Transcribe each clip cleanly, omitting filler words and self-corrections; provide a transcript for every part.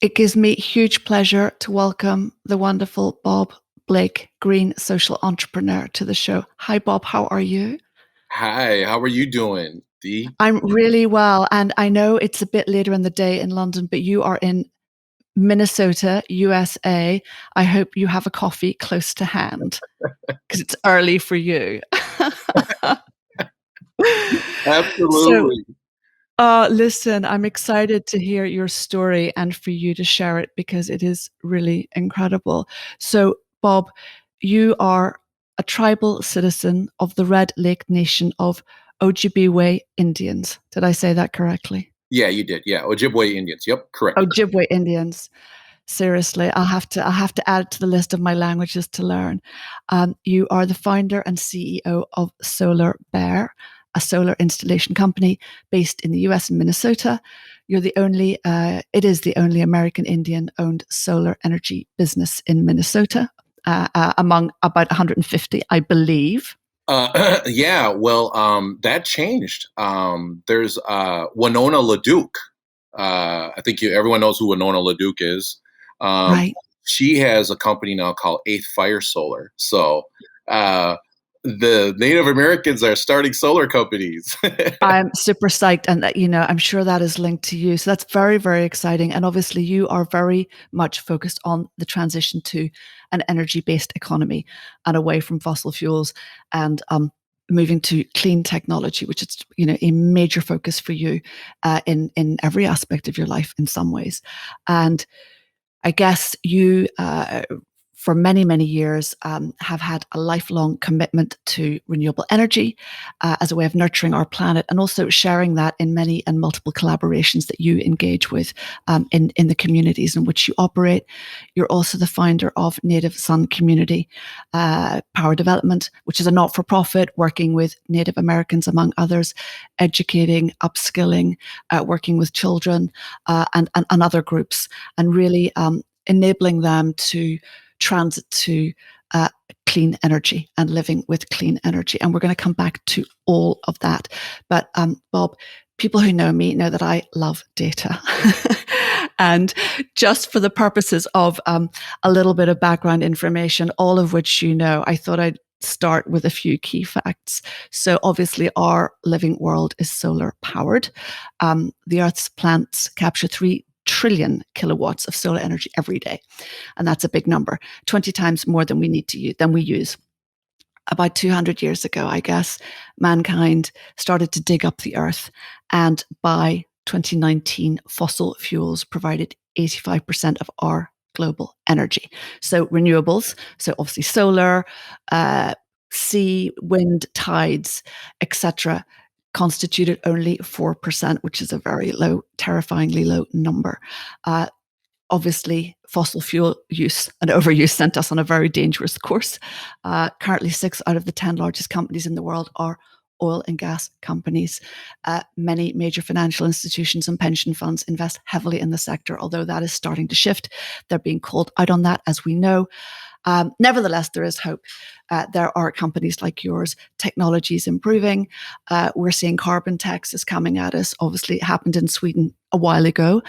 It gives me huge pleasure to welcome the wonderful Bob Blake, green social entrepreneur, to the show. Hi, Bob. How are you? Hi, how are you doing, Dee? I'm really well. And I know it's a bit later in the day in London, but you are in Minnesota, USA. I hope you have a coffee close to hand because it's early for you. So, Absolutely. listen, I'm excited to hear your story and for you to share it because it is really incredible. So, Bob, you are a tribal citizen of the Red Lake Nation of Ojibwe Indians. Did I say that correctly? Yeah, you did. Yeah, Ojibwe Indians. Yep, correct. Ojibwe Indians. Seriously, I'll have to add it to the list of my languages to learn. You are the founder and CEO of Solar Bear, a solar installation company based in the US and Minnesota. It is the only American Indian owned solar energy business in Minnesota, among about 150, I believe. Yeah, well, that changed. There's Winona LaDuke. I think everyone knows who Winona LaDuke is. Um, Right. she has a company now called Eighth Fire Solar. So uh, the Native Americans are starting solar companies. I'm super psyched, and that I'm sure that is linked to you. So that's very, very exciting. And obviously, you are very much focused on the transition to an energy-based economy and away from fossil fuels, and moving to clean technology, which is a major focus for you in every aspect of your life in some ways. And I guess you, for many, many years, have had a lifelong commitment to renewable energy as a way of nurturing our planet and also sharing that in many and multiple collaborations that you engage with in the communities in which you operate. You're also the founder of Native Sun Community Power Development, which is a not for profit working with Native Americans, among others, educating, upskilling, working with children and other groups, and really enabling them to transit to clean energy and living with clean energy. And we're going to come back to all of that. But Bob, people who know me know that I love data. And just for the purposes of a little bit of background information, all of which I thought I'd start with a few key facts. So, obviously, our living world is solar powered. The Earth's plants capture 3 trillion kilowatts of solar energy every day. And that's a big number, 20 times more than we use. About 200 years ago, I guess, mankind started to dig up the earth. And by 2019, fossil fuels provided 85% of our global energy. So renewables, so obviously solar, uh, sea, wind, tides, etc., constituted only 4%, which is a very low, terrifyingly low number. Uh, Obviously, fossil fuel use and overuse sent us on a very dangerous course. Currently, 6 out of the 10 largest companies in the world are oil and gas companies. Many major financial institutions and pension funds invest heavily in the sector, although that is starting to shift. They're being called out on that, as we know. Nevertheless, there is hope. There are companies like yours, technology is improving. We're seeing carbon taxes coming at us. Obviously, it happened in Sweden a while ago.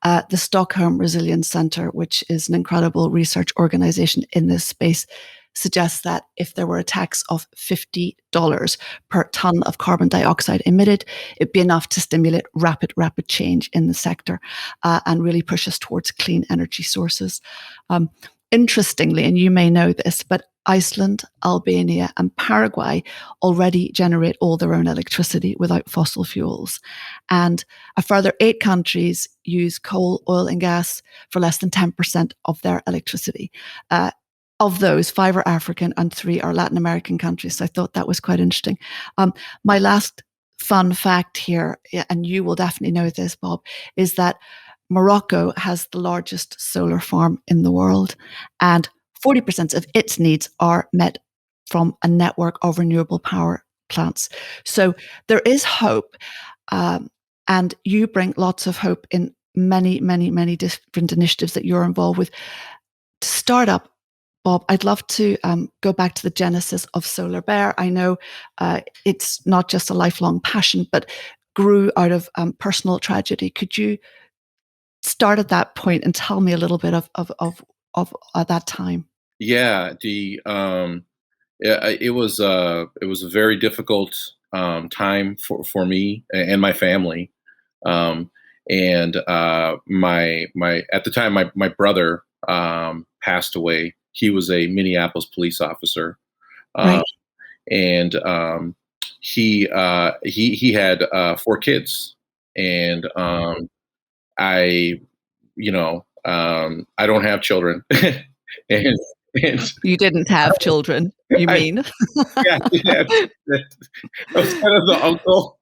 The Stockholm Resilience Centre, which is an incredible research organization in this space, suggests that if there were a tax of $50 per ton of carbon dioxide emitted, it'd be enough to stimulate rapid change in the sector and really push us towards clean energy sources. Um, Interestingly, and you may know this, but Iceland, Albania, and Paraguay already generate all their own electricity without fossil fuels. And a further 8 countries use coal, oil, and gas for less than 10% of their electricity. Of those, 5 are African and 3 are Latin American countries. So I thought that was quite interesting. My last fun fact here, and you will definitely know this, Bob, is that Morocco has the largest solar farm in the world, and 40% of its needs are met from a network of renewable power plants. So there is hope, um, and you bring lots of hope in many, many, many different initiatives that you're involved with. To start up, Bob, I'd love to go back to the genesis of Solar Bear. I know it's not just a lifelong passion, but grew out of personal tragedy. Could you start at that point and tell me a little bit of that time. Yeah, yeah, it was a very difficult time for me and my family. Um, and my at the time my brother passed away. He was a Minneapolis police officer, uh, Right. and he had 4 kids, and I I don't have children, and and You didn't have children, you I mean? yeah, yeah. I was kind of the uncle.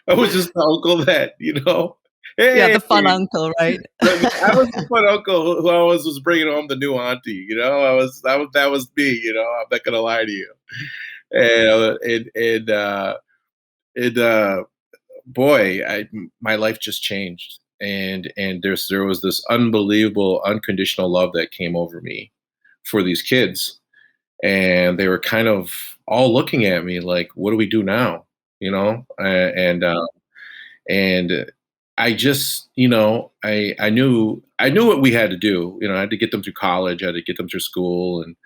I was just the uncle that, Yeah, hey, the fun uncle, right? I was the fun uncle who always was bringing home the new auntie. That was me. I'm not gonna lie to you. And boy, my life just changed, and there was this unbelievable unconditional love that came over me for these kids, and they were kind of all looking at me like, "What do we do now?" And I just, I knew what we had to do. I had to get them through college, I had to get them through school, and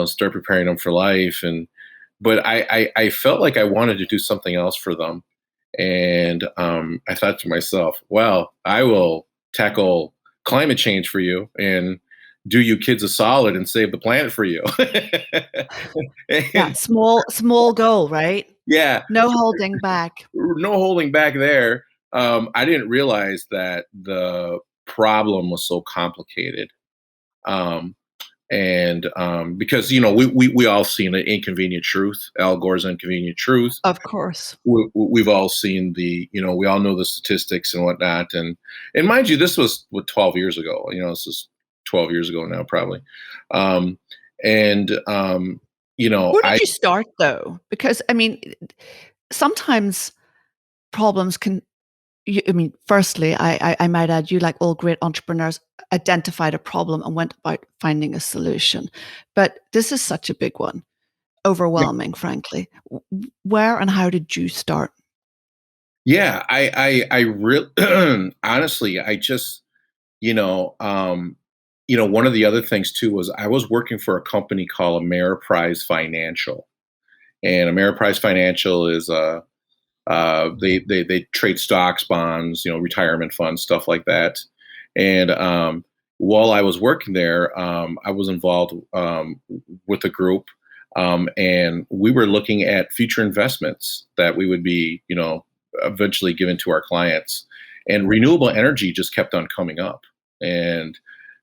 start preparing them for life. And but I felt like I wanted to do something else for them, and I thought to myself, well, I will tackle climate change for you and do you kids a solid and save the planet for you. Yeah, And small goal, right? yeah, No holding back. no holding back there. I didn't realize that the problem was so complicated. Um, and because we all seen an inconvenient truth, Al Gore's inconvenient truth. Of course. We've all seen we all know the statistics and whatnot. And mind you, this was 12 years ago. This is 12 years ago now, probably. Um, and Where did I you start though? Because I mean, sometimes problems can I mean, firstly, I might add, you like all great entrepreneurs identified a problem and went about finding a solution. But this is such a big one, overwhelming, frankly. Where and how did you start? Yeah, I really honestly, I just, one of the other things too was I was working for a company called Ameriprise Financial, and Ameriprise Financial is they trade stocks, bonds, retirement funds, stuff like that. And while I was working there, I was involved with a group, and we were looking at future investments that we would be, eventually given to our clients. And renewable energy just kept on coming up, and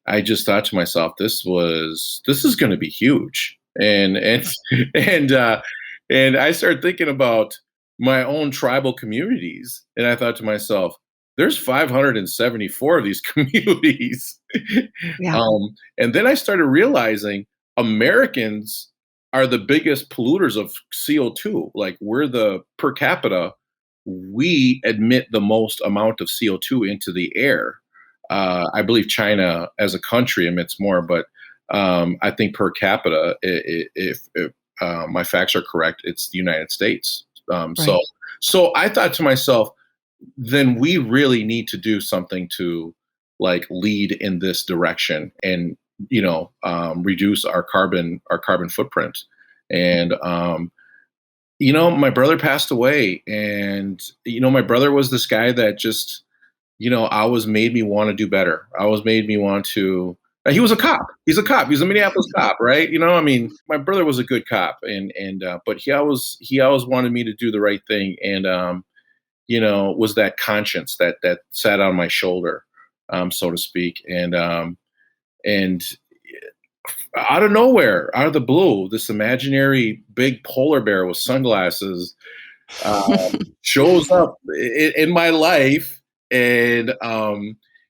I just thought to myself, this is going to be huge, and and uh, and I started thinking about my own tribal communities. And I thought to myself, there's 574 of these communities. Yeah. And then I started realizing Americans are the biggest polluters of CO2. Like we're the per capita, we emit the most amount of CO2 into the air. I believe China as a country emits more, but I think per capita, if my facts are correct, it's the United States. Um, so, Right. so I thought to myself, then we really need to do something to like lead in this direction and reduce our carbon footprint. And my brother passed away, and my brother was this guy that just always made me want to do better. Always made me want to. He was a cop. He's a cop. He's a Minneapolis cop, right? I mean, my brother was a good cop, and but he always wanted me to do the right thing, and was that conscience that sat on my shoulder, so to speak, and out of nowhere, out of the blue, this imaginary big polar bear with sunglasses shows up in my life, and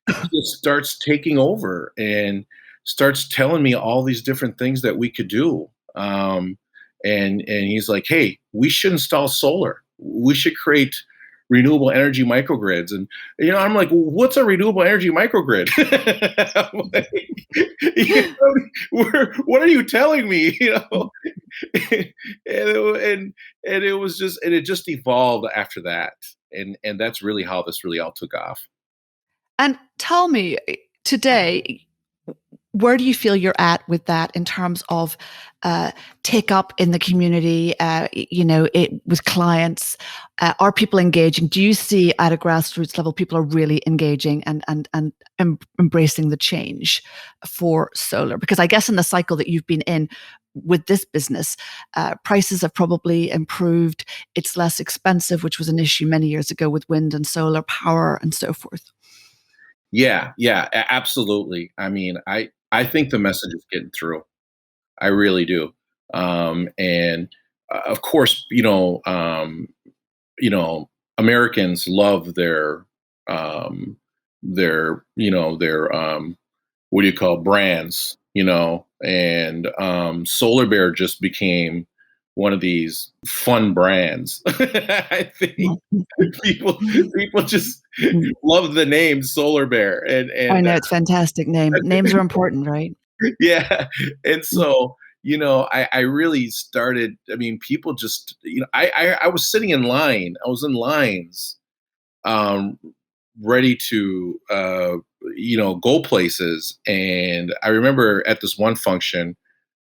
he just starts taking over and starts telling me all these different things that we could do. And he's like, "Hey, we should install solar. We should create renewable energy microgrids." And I'm like, "What's a renewable energy microgrid?" I'm like, what are you telling me? And it just evolved after that, and that's really how this really all took off. And tell me today, where do you feel you're at with that in terms of take up in the community, with clients? Are people engaging? Do you see at a grassroots level people are really engaging and embracing the change for solar? Because I guess in the cycle that you've been in with this business, prices have probably improved. It's less expensive, which was an issue many years ago with wind and solar power and so forth. Yeah, yeah, absolutely. I mean, I think the message is getting through. I really do. And of course, you know, Americans love their what do you call brands, and Solar Bear just became one of these fun brands. I think people people just love the name Solar Bear, I and know, it's a fantastic name. Names are important, right? yeah, and so I really started. I mean, people just I was sitting in line. I was in lines, um, ready to go places, and I remember at this one function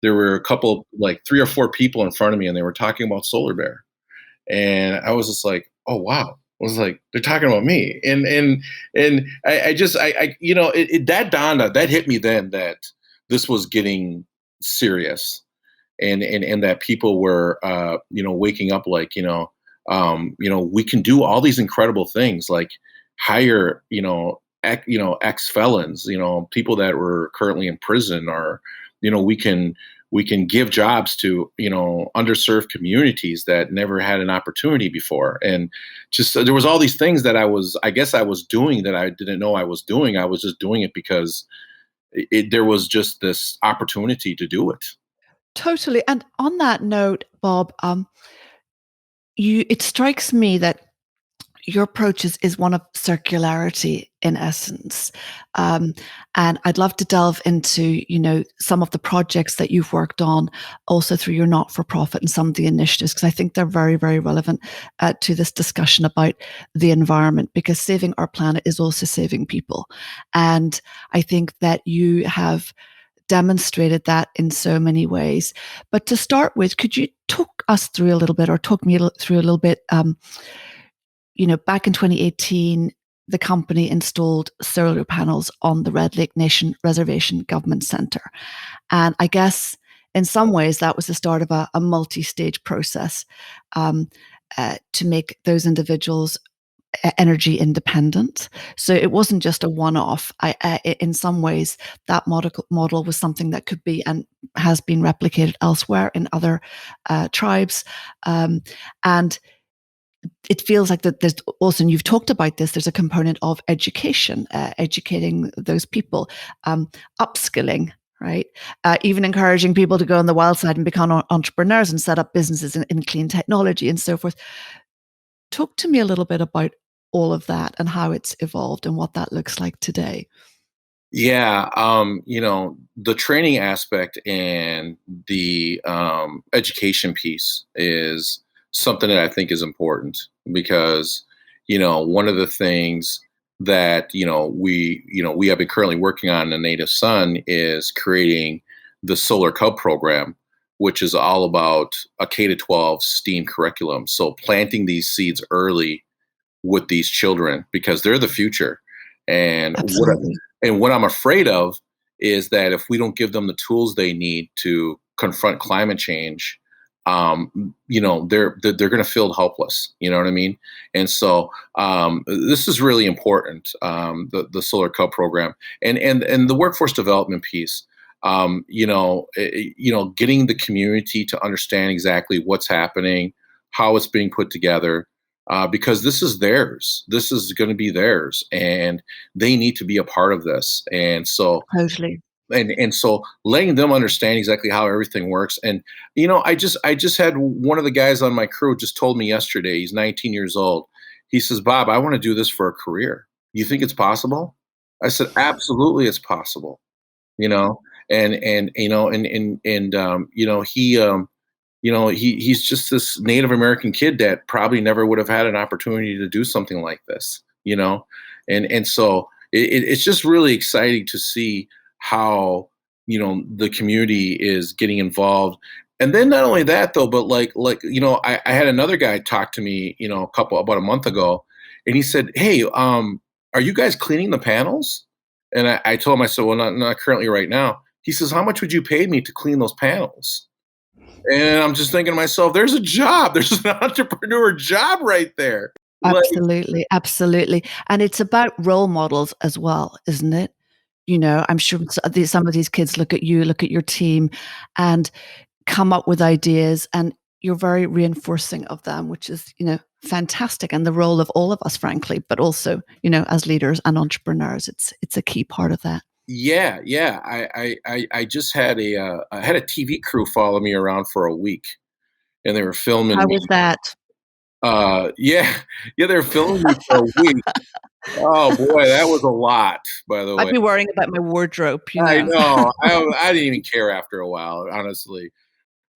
there were a couple, like three or four people in front of me, and they were talking about Solar Bear, and I was just like, oh wow. I was like, they're talking about me, and I just that that hit me then that this was getting serious, and that people were waking up, like we can do all these incredible things, like hire ex felons, people that were currently in prison, or we can give jobs to underserved communities that never had an opportunity before, and just there was all these things that I guess I was doing that I didn't know I was doing. I was just doing it because there was just this opportunity to do it. Totally. And on that note, Bob, it strikes me that your approach is one of circularity in essence. Um, and I'd love to delve into, some of the projects that you've worked on also through your not-for-profit and some of the initiatives, because I think they're very, very relevant to this discussion about the environment, because saving our planet is also saving people. And I think that you have demonstrated that in so many ways. But to start with, could you talk us through a little bit, or talk me through a little bit? Back in 2018, the company installed solar panels on the Red Lake Nation Reservation Government Center. And I guess in some ways that was the start of a multi-stage process um, to make those individuals energy independent. So it wasn't just a one-off. In some ways, that model was something that could be and has been replicated elsewhere in other tribes. And it feels like that there's also, and you've talked about this, there's a component of education, educating those people, upskilling, right? Even encouraging people to go on the wild side and become entrepreneurs and set up businesses in clean technology and so forth. Talk to me a little bit about all of that and how it's evolved and what that looks like today. Yeah, the training aspect and the education piece is something that I think is important because, one of the things that, we have been currently working on in the Native Son is creating the Solar Cub program, which is all about a K to 12 STEAM curriculum. So planting these seeds early with these children because they're the future. And Absolutely. what I'm afraid of is that if we don't give them the tools they need to confront climate change, they're going to feel helpless. You know what I mean? And so this is really important. The Solar Cub program and the workforce development piece. Getting the community to understand exactly what's happening, how it's being put together, because this is theirs. This is going to be theirs, and they need to be a part of this. And so, Totally. and so, letting them understand exactly how everything works. And I just had one of the guys on my crew just told me yesterday. He's 19 years old. He says, "Bob, I want to do this for a career. You think it's possible?" I said, "Absolutely, it's possible." You know, he's just this Native American kid that probably never would have had an opportunity to do something like this, and so it's just really exciting to see how the community is getting involved. And then not only that though, but I had another guy talk to me, about a month ago, and he said, "Hey, are you guys cleaning the panels?" And I told him, I said, "Well, not currently right now." He says, "How much would you pay me to clean those panels?" And I'm just thinking to myself, there's a job. There's an entrepreneur job right there. Like, Absolutely, absolutely, and it's about role models as well, isn't it? I'm sure some of these kids look at you, look at your team, and come up with ideas, and you're very reinforcing of them, which is, fantastic, and the role of all of us, frankly, but also, as leaders and entrepreneurs, it's a key part of that. yeah, yeah. I just had I had a TV crew follow me around for a week, and they were filming How me. was that? Yeah, yeah, they were filming me for a week. Oh boy, that was a lot, by the I'd way. be worrying about my wardrobe, I know. I didn't even care after a while, honestly.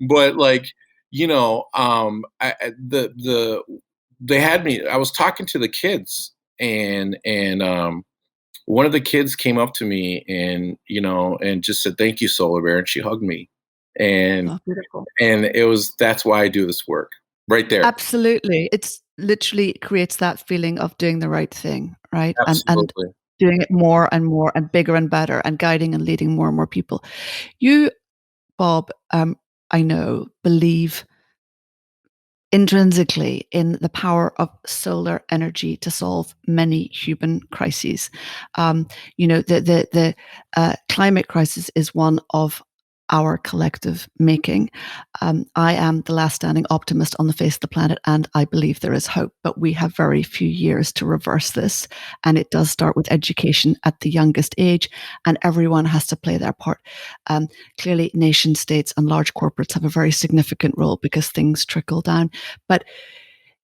But they had me. I was talking to the kids, and one of the kids came up to me and just said, "Thank you, Solar Bear," and she hugged me, and Oh, beautiful. that's why I do this work right there. Absolutely. It's literally creates that feeling of doing the right thing, right? And Absolutely. doing it more and more and bigger and better and guiding and leading more and more people. You, Bob, I know, believe intrinsically in the power of solar energy to solve many human crises. The climate crisis is one of our collective making. I am the last standing optimist on the face of the planet, and I believe there is hope, but we have very few years to reverse this. And it does start with education at the youngest age, and everyone has to play their part. Clearly, nation states and large corporates have a very significant role because things trickle down. But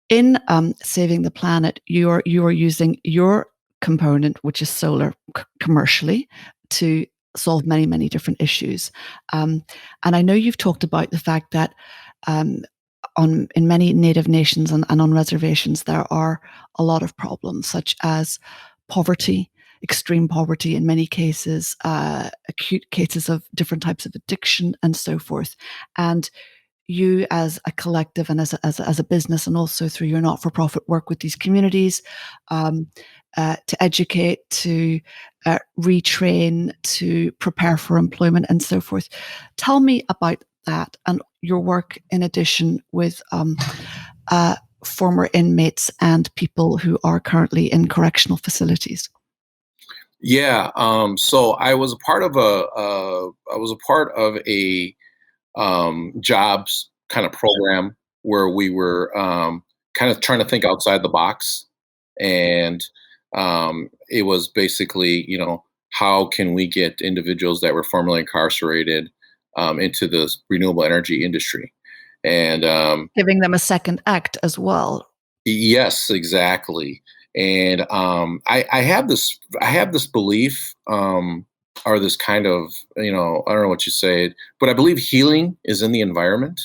in saving the planet, you are using your component, which is solar, commercially to solve many many different issues. And I know you've talked about the fact that um, on in many native nations and on reservations there are a lot of problems such as poverty, extreme poverty in many cases, acute cases of different types of addiction and so forth. And you as a collective and as a business and also through your not-for-profit work with these communities, um, to educate, to retrain, to prepare for employment and so forth. Tell me about that and your work in addition with former inmates and people who are currently in correctional facilities. Yeah. So I was a part of a jobs kind of program where we were kind of trying to think outside the box. And it was basically, how can we get individuals that were formerly incarcerated into the renewable energy industry? And Giving them a second act as well. yes, exactly. And I have this belief, or this kind of, I don't know what you say, but I believe healing is in the environment.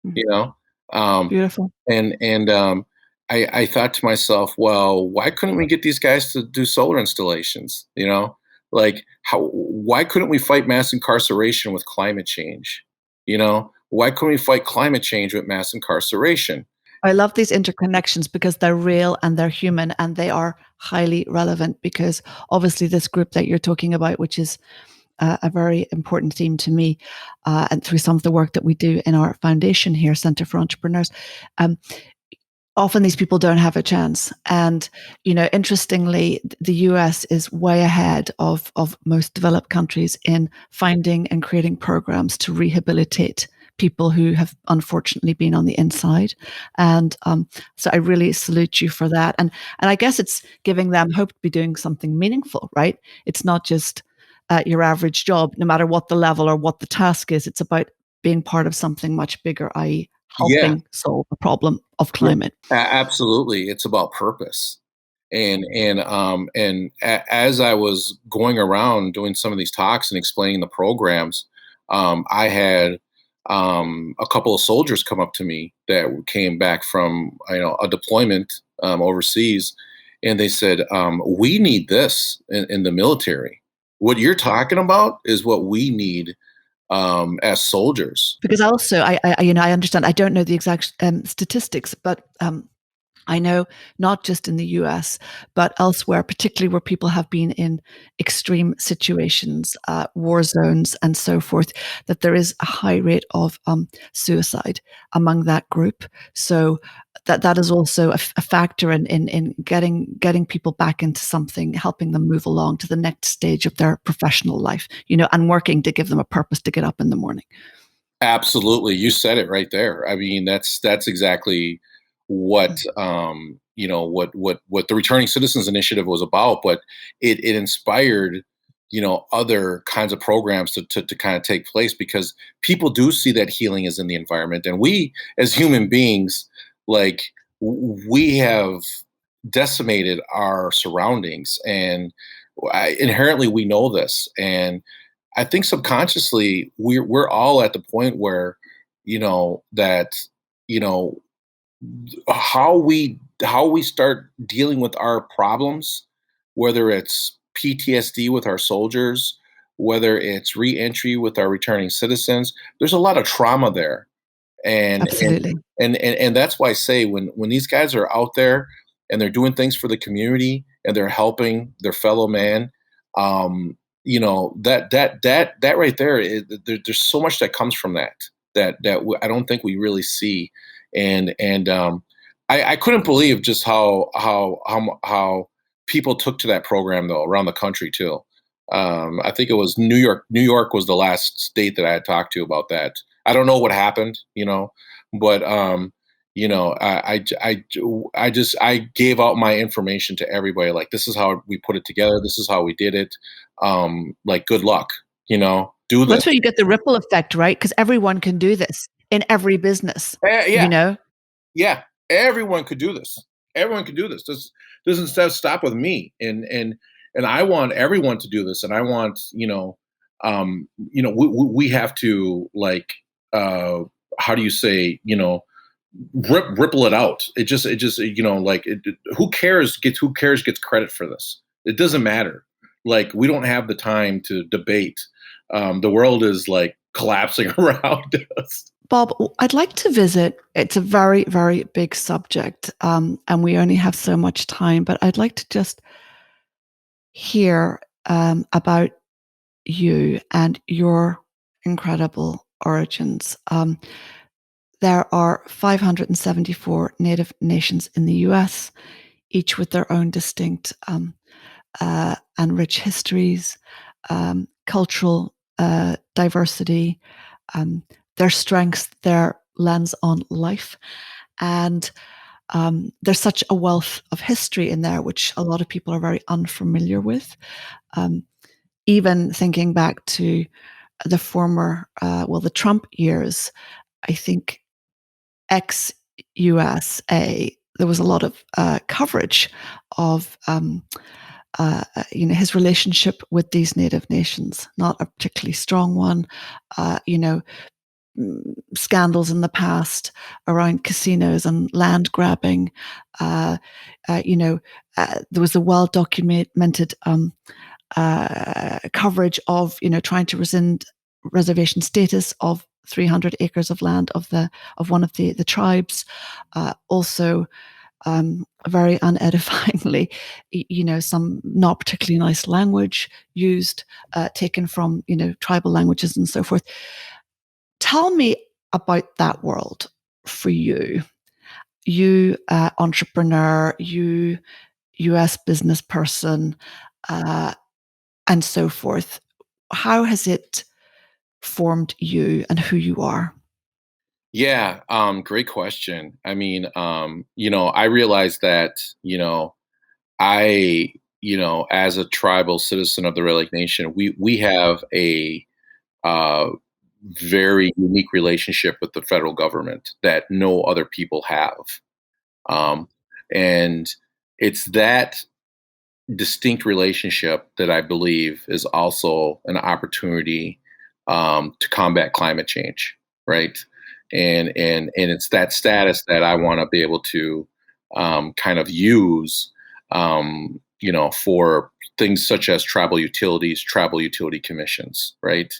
Mm, You know, um, beautiful. and I thought to myself, well, why couldn't we get these guys to do solar installations? Like why couldn't we fight mass incarceration with climate change? Why couldn't we fight climate change with mass incarceration? I love these interconnections because they're real and they're human and they are highly relevant because obviously this group that you're talking about, which is a very important theme to me, and through some of the work that we do in our foundation here, Center for Entrepreneurs, um, often these people don't have a chance. And, interestingly, the US is way ahead of most developed countries in finding and creating programs to rehabilitate people who have unfortunately been on the inside. And so I really salute you for that. And I guess it's giving them hope to be doing something meaningful, right? It's not just your average job, no matter what the level or what the task is. It's about being part of something much bigger, i.e., Yeah, helping solve the problem of yeah, climate. absolutely. It's about purpose. As I was going around doing some of these talks and explaining the programs, I had a couple of soldiers come up to me that came back from a deployment overseas, and they said, "We need this in the military. What you're talking about is what we need as soldiers." Because also, I understand. I don't know the exact statistics, but I know not just in the US, but elsewhere, particularly where people have been in extreme situations, war zones, and so forth, that there is a high rate of suicide among that group. So that is also a factor in getting people back into something, helping them move along to the next stage of their professional life, and working to give them a purpose to get up in the morning. Absolutely, you said it right there. I mean, that's exactly what what the Returning Citizens Initiative was about. But it inspired other kinds of programs to kind of take place, because people do see that healing is in the environment, and we as human beings, like we have decimated our surroundings, and inherently we know this. And I think subconsciously we're all at the point where that you know how we start dealing with our problems, whether it's PTSD with our soldiers, whether it's reentry with our returning citizens. There's a lot of trauma there, and and Absolutely. and that's why I say, when these guys are out there and they're doing things for the community and they're helping their fellow man, that right there, there's so much that comes from I don't think we really see. And I couldn't believe just how people took to that program, though, around the country too. I think it was New York. New York was the last state that I had talked to about that. I don't know what happened, but I gave out my information to everybody. Like, this is how we put it together. This is how we did it. Like, good luck. Do this. That's where you get the ripple effect, right? Because everyone can do this in every business, you Yeah, know? yeah. Everyone could do this. Everyone could do this. This doesn't stop with me. And I want everyone to do this. And I want we have to, like, how do you say, ripple it out. It just like, who cares gets credit for this. It doesn't matter. Like, we don't have the time to debate. The world is, like, collapsing around us. Bob, I'd like to visit. It's a very, very big subject, and we only have so much time, but I'd like to just hear about you and your incredible origins. There are 574 Native nations in the US, each with their own distinct and rich histories, cultural diversity, um, their strengths, their lens on life. And there's such a wealth of history in there, which a lot of people are very unfamiliar with. Um, Even thinking back to the Trump years, I think ex USA, there was a lot of coverage of his relationship with these native nations, not a particularly strong one. Uh, you know, Scandals in the past around casinos and land grabbing. Uh, you know, there was a well documented coverage of trying to rescind reservation status of 300 acres of land of one of the tribes. Also, very unedifyingly, some not particularly nice language used, taken from tribal languages and so forth. Tell me about that world for you. You entrepreneur, you US business person, uh, and so forth. How has it formed you and who you are? Yeah, great question. I mean, I realized that, as a tribal citizen of the Red Lake Nation, we have a uh, very unique relationship with the federal government that no other people have. Um, and it's that distinct relationship that I believe is also an opportunity to combat climate change, right? And it's that status that I want to be able to kind of use for things such as tribal utilities, tribal utility commissions, right?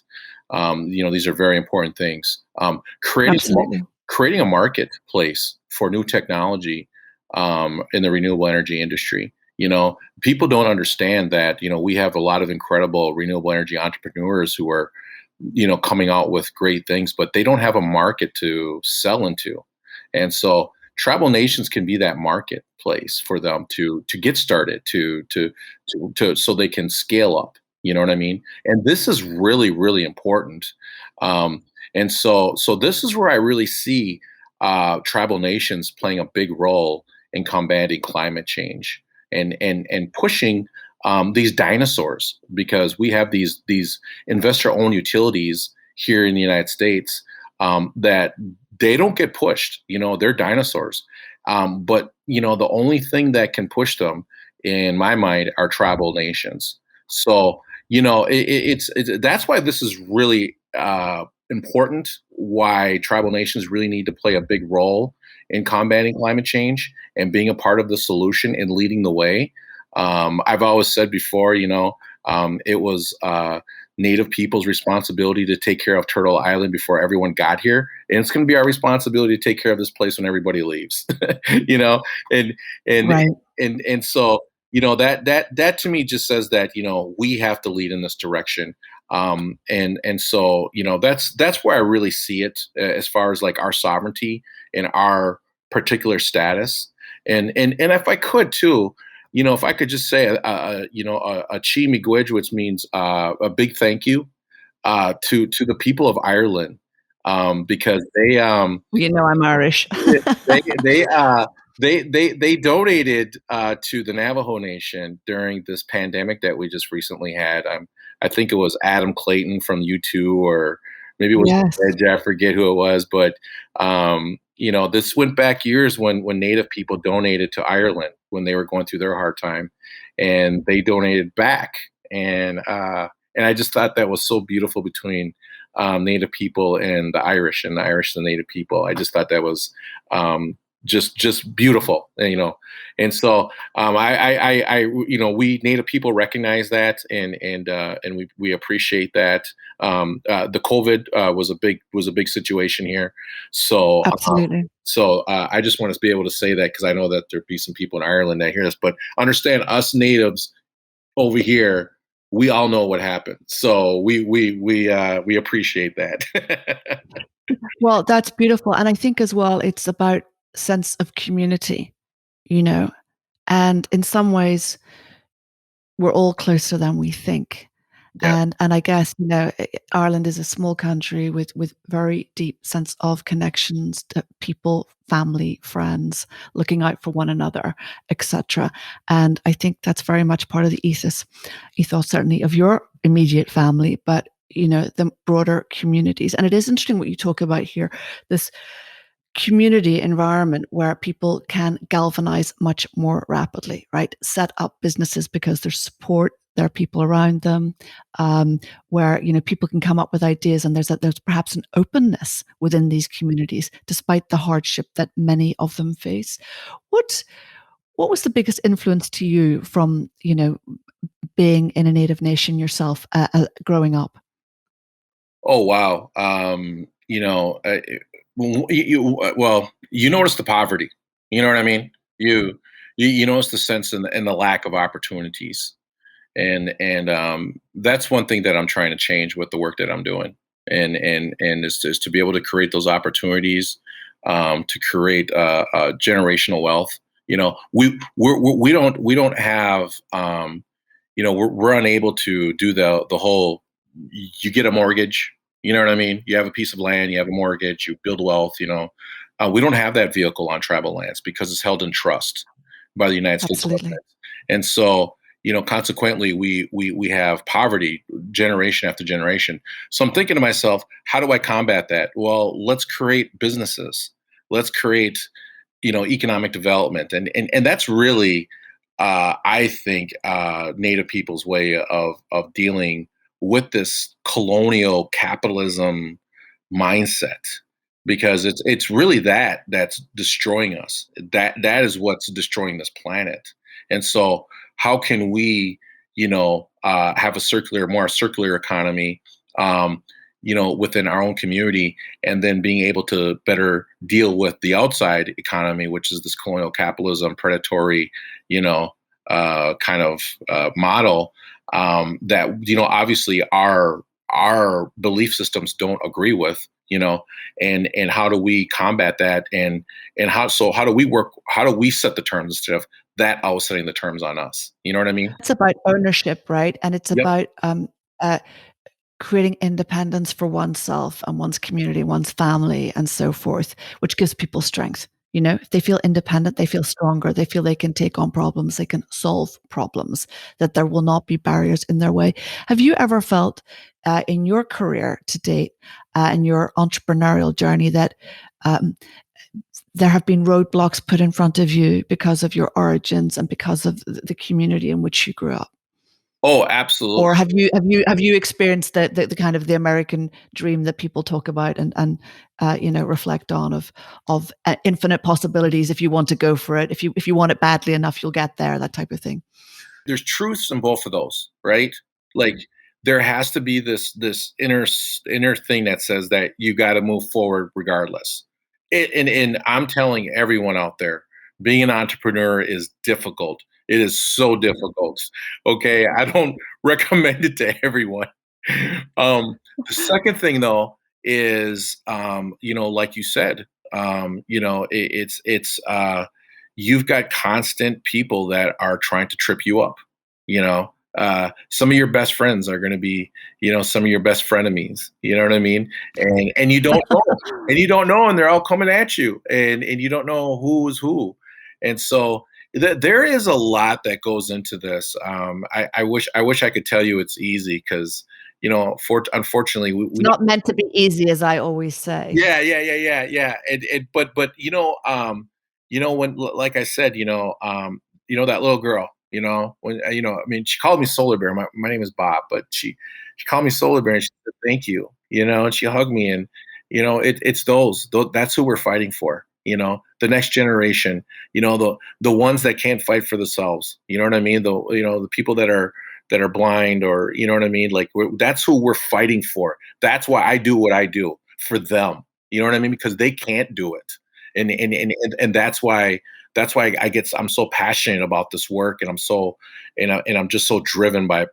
These are very important things. Absolutely. Creating a marketplace for new technology in the renewable energy industry. People don't understand that, we have a lot of incredible renewable energy entrepreneurs who are, coming out with great things, but they don't have a market to sell into. And so tribal nations can be that marketplace for them to get started, so they can scale up. You know what I mean? And this is really, really important. Um, and so this is where I really see tribal nations playing a big role in combating climate change and pushing these dinosaurs, because we have these investor-owned utilities here in the United States that they don't get pushed. They're dinosaurs. But the only thing that can push them, in my mind, are tribal nations. So it's that's why this is really important. Why tribal nations really need to play a big role in combating climate change and being a part of the solution and leading the way. I've always said before, it was Native people's responsibility to take care of Turtle Island before everyone got here, and it's going to be our responsibility to take care of this place when everybody leaves. you know, and and Right. and so that to me just says that we have to lead in this direction. And so that's where I really see it, as far as like our sovereignty and our particular status. And if I could too, if I could just say a chi miigwech, which means a big thank you to the people of Ireland, because Well, I'm Irish. they they uh they donated to the Navajo Nation during this pandemic that we just recently had. I think it was Adam Clayton from U2, or maybe it was Yes. Edge. I forget who it was, but this went back years when Native people donated to Ireland when they were going through their hard time, and they donated back. And I just thought that was so beautiful between Native people and the Irish, and the Irish and the Native people. I just thought that was just beautiful, And so we Native people recognize that, and we appreciate that. The COVID was a big situation here, so Absolutely. I just want to be able to say that, because I know that there'd be some people in Ireland that hear this, but understand, us natives over here, we all know what happened, so we appreciate that. Well, that's beautiful, and I think as well it's about sense of community, you know, and in some ways we're all closer than we think. Yeah. And I guess, Ireland is a small country with very deep sense of connections to people, family, friends, looking out for one another, etc. And I think that's very much part of the ethos certainly of your immediate family, but the broader communities. And it is interesting what you talk about here, this community environment where people can galvanize much more rapidly, right? Set up businesses because there's support, there are people around them, where people can come up with ideas, and there's perhaps an openness within these communities, despite the hardship that many of them face. What what was the biggest influence to you from being in a Native nation yourself, growing up? Oh, wow. Well, you notice the poverty. You know what I mean? You notice the sense and the lack of opportunities, and that's one thing that I'm trying to change with the work that I'm doing, and is to be able to create those opportunities, to create generational wealth. We don't have, we're unable to do the whole, you get a mortgage, you know what I mean? You have a piece of land, you have a mortgage, you build wealth. We don't have that vehicle on tribal lands because it's held in trust by the United States Absolutely. government. And so, consequently, we have poverty generation after generation. So I'm thinking to myself, how do I combat that? Well, let's create businesses. Let's create, economic development, and that's really, I think, Native people's way of dealing with this colonial capitalism mindset, because it's really that's destroying us. That is what's destroying this planet. And so how can we, have a more circular economy, within our own community, and then being able to better deal with the outside economy, which is this colonial capitalism, predatory, you know, kind of model, that obviously our belief systems don't agree with, and how do we combat that, and how do we work, how do we set the terms instead of that always setting the terms on us, you know what I mean? It's about ownership, right? And it's Yep. about uh, creating independence for oneself and one's community, one's family, and so forth, which gives people strength. If they feel independent, they feel stronger, they feel they can take on problems, they can solve problems, that there will not be barriers in their way. Have you ever felt in your career to date, in your entrepreneurial journey, that um, there have been roadblocks put in front of you because of your origins and because of the community in which you grew up? Oh, absolutely. Or have you experienced the kind of the American dream that people talk about and reflect on of infinite possibilities if you want to go for it, if you want it badly enough you'll get there, that type of thing? There's truths in both of those, right? Like there has to be this inner thing that says that you got to move forward regardless. And I'm telling everyone out there, being an entrepreneur is difficult. It is so difficult. Okay, I don't recommend it to everyone. The second thing though is, like you said, you've got constant people that are trying to trip you up. Some of your best friends are going to be, some of your best frenemies. You know what I mean? And you don't know, and they're all coming at you, and you don't know who is who. And so there is a lot that goes into this. I wish I could tell you it's easy because unfortunately It's we not meant to be easy, as I always say. yeah, yeah, yeah, yeah, yeah. But when like I said, that little girl, when I mean, she called me Solar Bear. My name is Bob, but she called me Solar Bear and she said thank you, and she hugged me, and it's that's who we're fighting for. The next generation, the ones that can't fight for themselves. You know what I mean? The people that are blind, or you know what I mean? Like that's who we're fighting for. That's why I do what I do, for them. You know what I mean? Because they can't do it. And that's why I'm so passionate about this work, and I'm just so driven by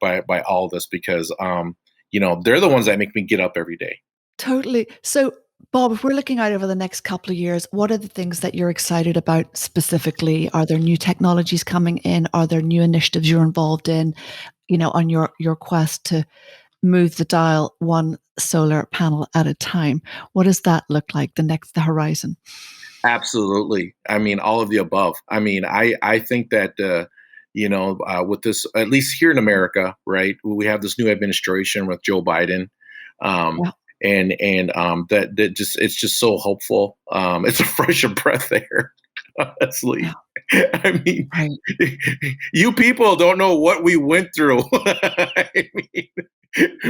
all this, because they're the ones that make me get up every day. Totally. So, Bob, if we're looking out over the next couple of years, what are the things that you're excited about specifically? Are there new technologies coming in? Are there new initiatives you're involved in, on your quest to move the dial one solar panel at a time? What does that look like, the horizon? Absolutely. I mean, all of the above. I mean, I think that with this, at least here in America, right? We have this new administration with Joe Biden, um, Yeah. and that just it's just so hopeful. It's a fresh of breath air, Yeah. honestly. I mean, Right. you people don't know what we went through. I mean,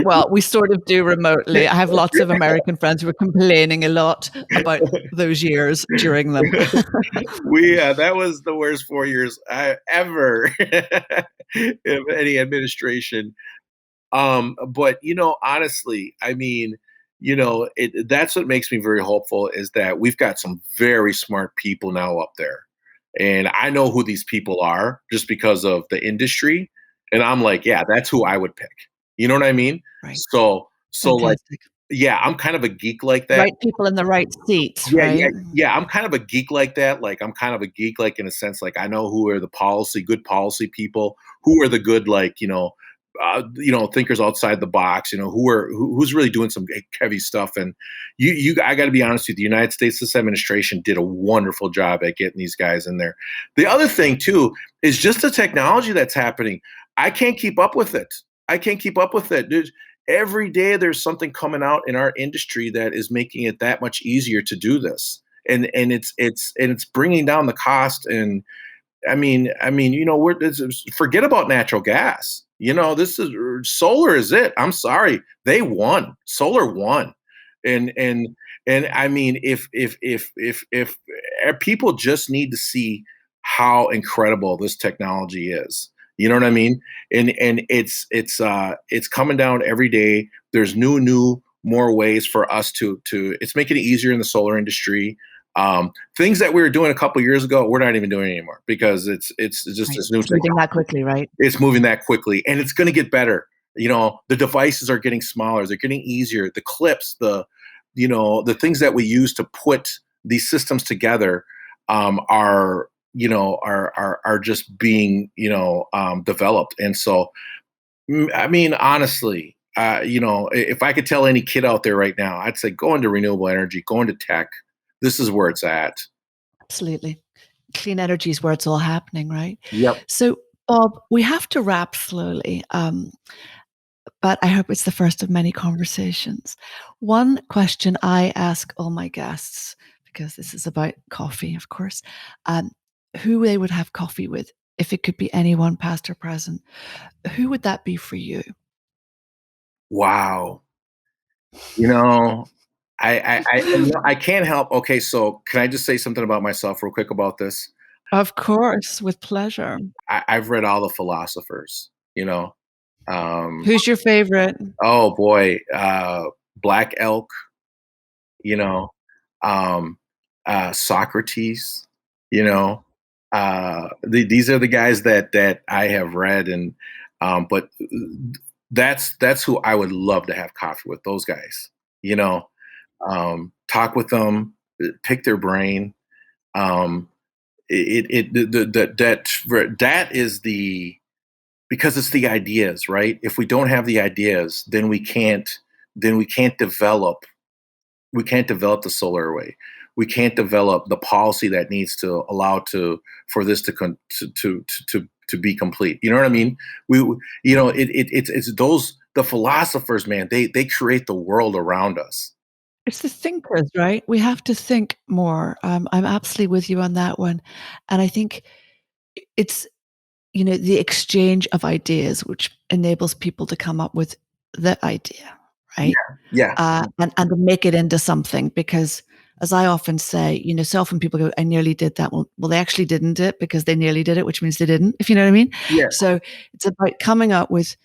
Well, we sort of do remotely. I have lots of American friends who are complaining a lot about those years during them. that was the worst 4 years I ever of any administration. But honestly, I mean, that's what makes me very hopeful, is that we've got some very smart people now up there, and I know who these people are just because of the industry, and I'm like, yeah, that's who I would pick. You know what I mean? Right. So like, Fantastic. yeah, I'm kind of a geek like that. Right people in the right seats, Yeah, yeah, right? yeah. I'm kind of a geek like that. Like I'm kind of a geek, like in a sense, like I know who are the good policy people, who are the good, like thinkers outside the box. Who's really doing some heavy stuff. And I got to be honest with you, the United States, this administration did a wonderful job at getting these guys in there. The other thing too is just the technology that's happening. I can't keep up with it. I can't keep up with it. Every day there's something coming out in our industry that is making it that much easier to do this, and it's bringing down the cost. And I mean forget about natural gas. This is solar is it. I'm sorry, they won. Solar won. And I mean, if people just need to see how incredible this technology is. You know what I mean? And it's coming down every day. There's more ways for us to it's making it easier in the solar industry. Things that we were doing a couple years ago, we're not even doing anymore because it's just Right. this new It's moving that technology. quickly, right? It's moving that quickly, and it's going to get better. The devices are getting smaller, they're getting easier. The clips, the things that we use to put these systems together, are are just being developed. And so, I mean, honestly, if I could tell any kid out there right now, I'd say go into renewable energy, go into tech. This is where it's at. Absolutely. Clean energy is where it's all happening, right? Yep. So, Bob, we have to wrap slowly, but I hope it's the first of many conversations. One question I ask all my guests, because this is about coffee, of course, um, who they would have coffee with, if it could be anyone, past or present, who would that be for you? Wow. You know, I can't help. Okay, so can I just say something about myself real quick about this? Of course, with pleasure. I've read all the philosophers. Um, Who's your favorite? oh boy, Black Elk. You know, um, Socrates. These are the guys that I have read, and but that's who I would love to have coffee with. Those guys. You know, talk with them, pick their brain. Um, that is the because it's the ideas, right? If we don't have the ideas, then we can't develop the solar array. We can't develop the policy that needs to allow for this to be complete. You know what I mean? It's those the philosophers, man. They create the world around us. It's the thinkers, right? We have to think more. I'm absolutely with you on that one. And I think it's, the exchange of ideas which enables people to come up with the idea, right? Yeah, And to make it into something because as I often say, so often people go, I nearly did that. Well, they actually didn't do it because they nearly did it, which means they didn't, if you know what I mean? yeah. So it's about coming up with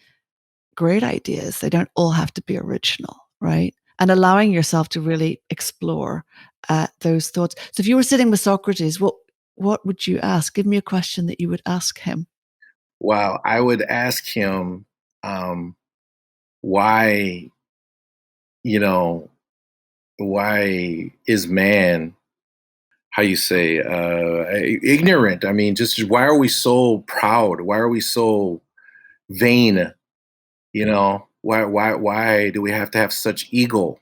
great ideas. They don't all have to be original, right? And allowing yourself to really explore those thoughts. So if you were sitting with Socrates, what would you ask? Give me a question that you would ask him. Wow, I would ask him, why, you know, why is man, how you say, ignorant? I mean, just why are we so proud? Why are we so vain? Why do we have to have such ego?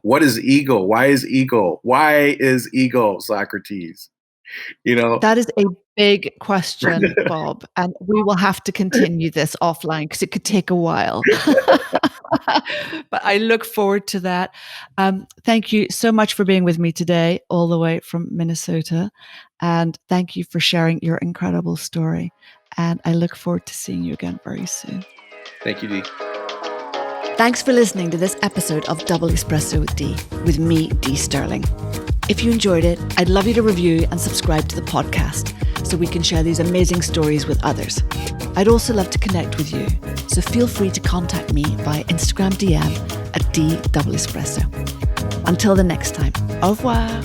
What is ego? Why is ego? Why is ego, Socrates? You know, That is a big question, Bob, and we will have to continue this offline because it could take a while. But I look forward to that. Thank you so much for being with me today, all the way from Minnesota. And thank you for sharing your incredible story. And I look forward to seeing you again very soon. Thank you, Dee. Thanks for listening to this episode of Double Espresso with me, Dee Sterling. If you enjoyed it, I'd love you to review and subscribe to the podcast so we can share these amazing stories with others. I'd also love to connect with you, so feel free to contact me via Instagram DM at @DoubleEspresso. Until the next time, au revoir.